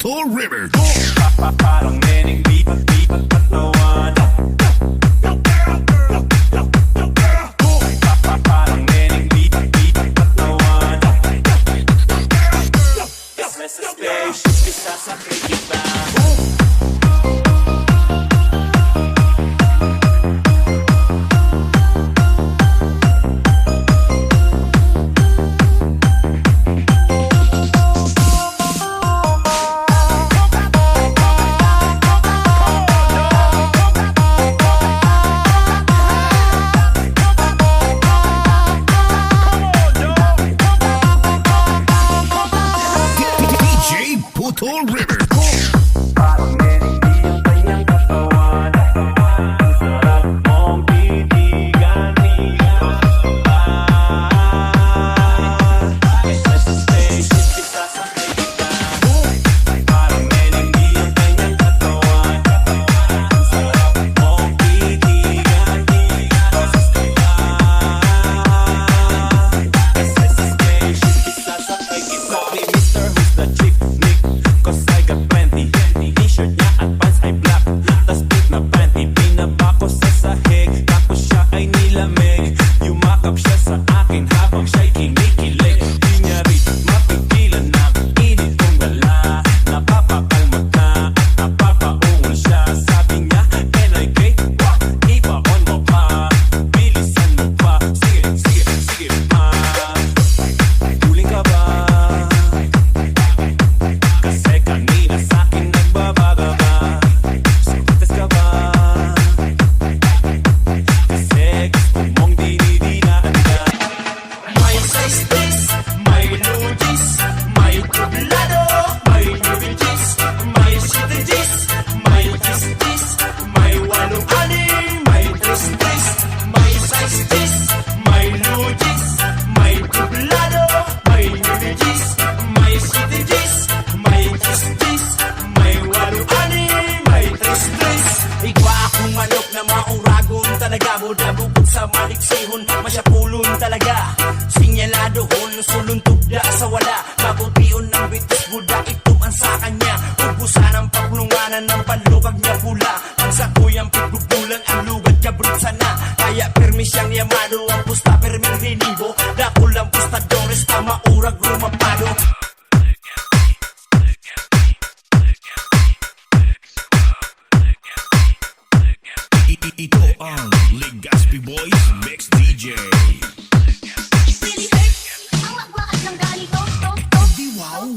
Puto River. Parang nening lipat katawan. Parang nening lipat katawan. Nasa spaceship, isasakay kita. Puto River. Parang nening di ang kanyang katawan. Sarap mong titigan. Nasa spaceship, isasakay kita. Parang nening di ang kanyang katawan. Sarap mong titigan. Nasa spaceship, isasakay kita. Mr. Who's the chick? Cause I got plenty. T-shirt niya at pants ay black. Tas pink na panty. Binaba ko sa sahig. Tapos siya ay nilamig. Yumakap siya sa akin habang siya'y kinikilig. Di niya rin mapigilan na init kong gala. Napapakalmot na at napapaungol siya. Sabi niya, NIK, wak, iba-on mo pa. Bilisan mo pa. Sige, sige, sige pa. Huling ka ba? Kasi kanina sa'kin nagbabaga ba? Sukitas ka ba? Kasi gusto mong dinidilaan ka. May size this, may nudis, may kublado, may nudis, may sitidis, may tistis, may walong aning, may tristis. May size this, may nudis, may kublado, may nudis, may sitidis, may tistis, may walong aning, may tristis. Igwa akong manok na mauragon talaga. Buda bukod sa maliksihon, masyapulon talaga. Sinyaladon, suluntok da sa wala. Mabution ng bitis, buda ituman sa kanya. Ubusan ang paglunganan ng panlubag niya pula. Ang sakuyang pigbubulan, ang lugad kabrut sana. Kaya permi siyang yamado, ang pusta perming rinibo. Dakulang pusta dores, maurag rumapado. Ito ang Legazpi Boys Mix DJ. Really hurt. Ang wak-wakas ng dali ko. Di wow.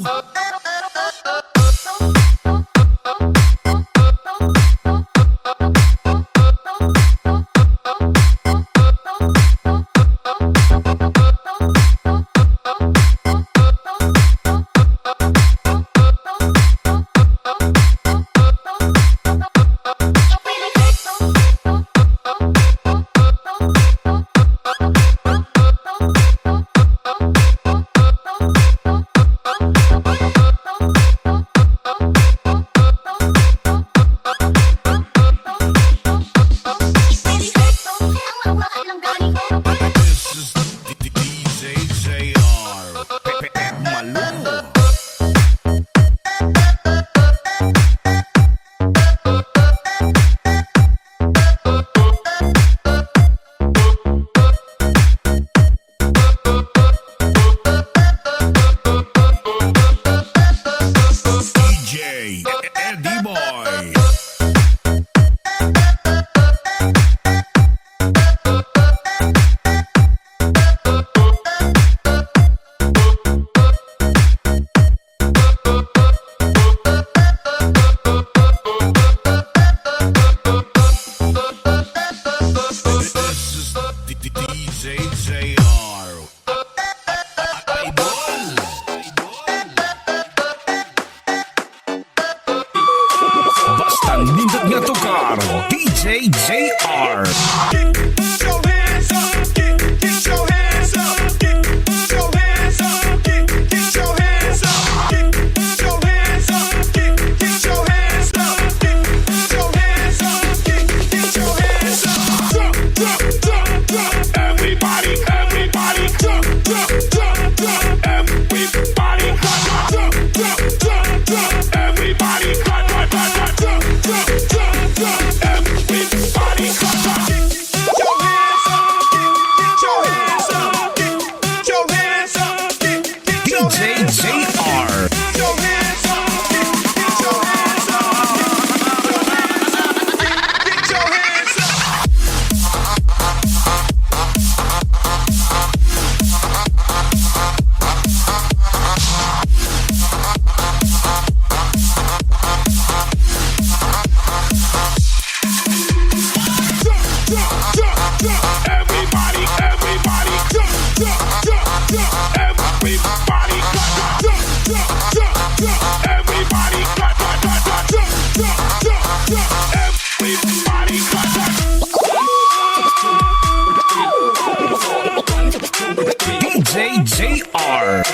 Everybody clap, jump, jump, jump, jump. Everybody clap, clap, clap, clap, jump, jump, jump, jump. Everybody clap, clap. DJ JR.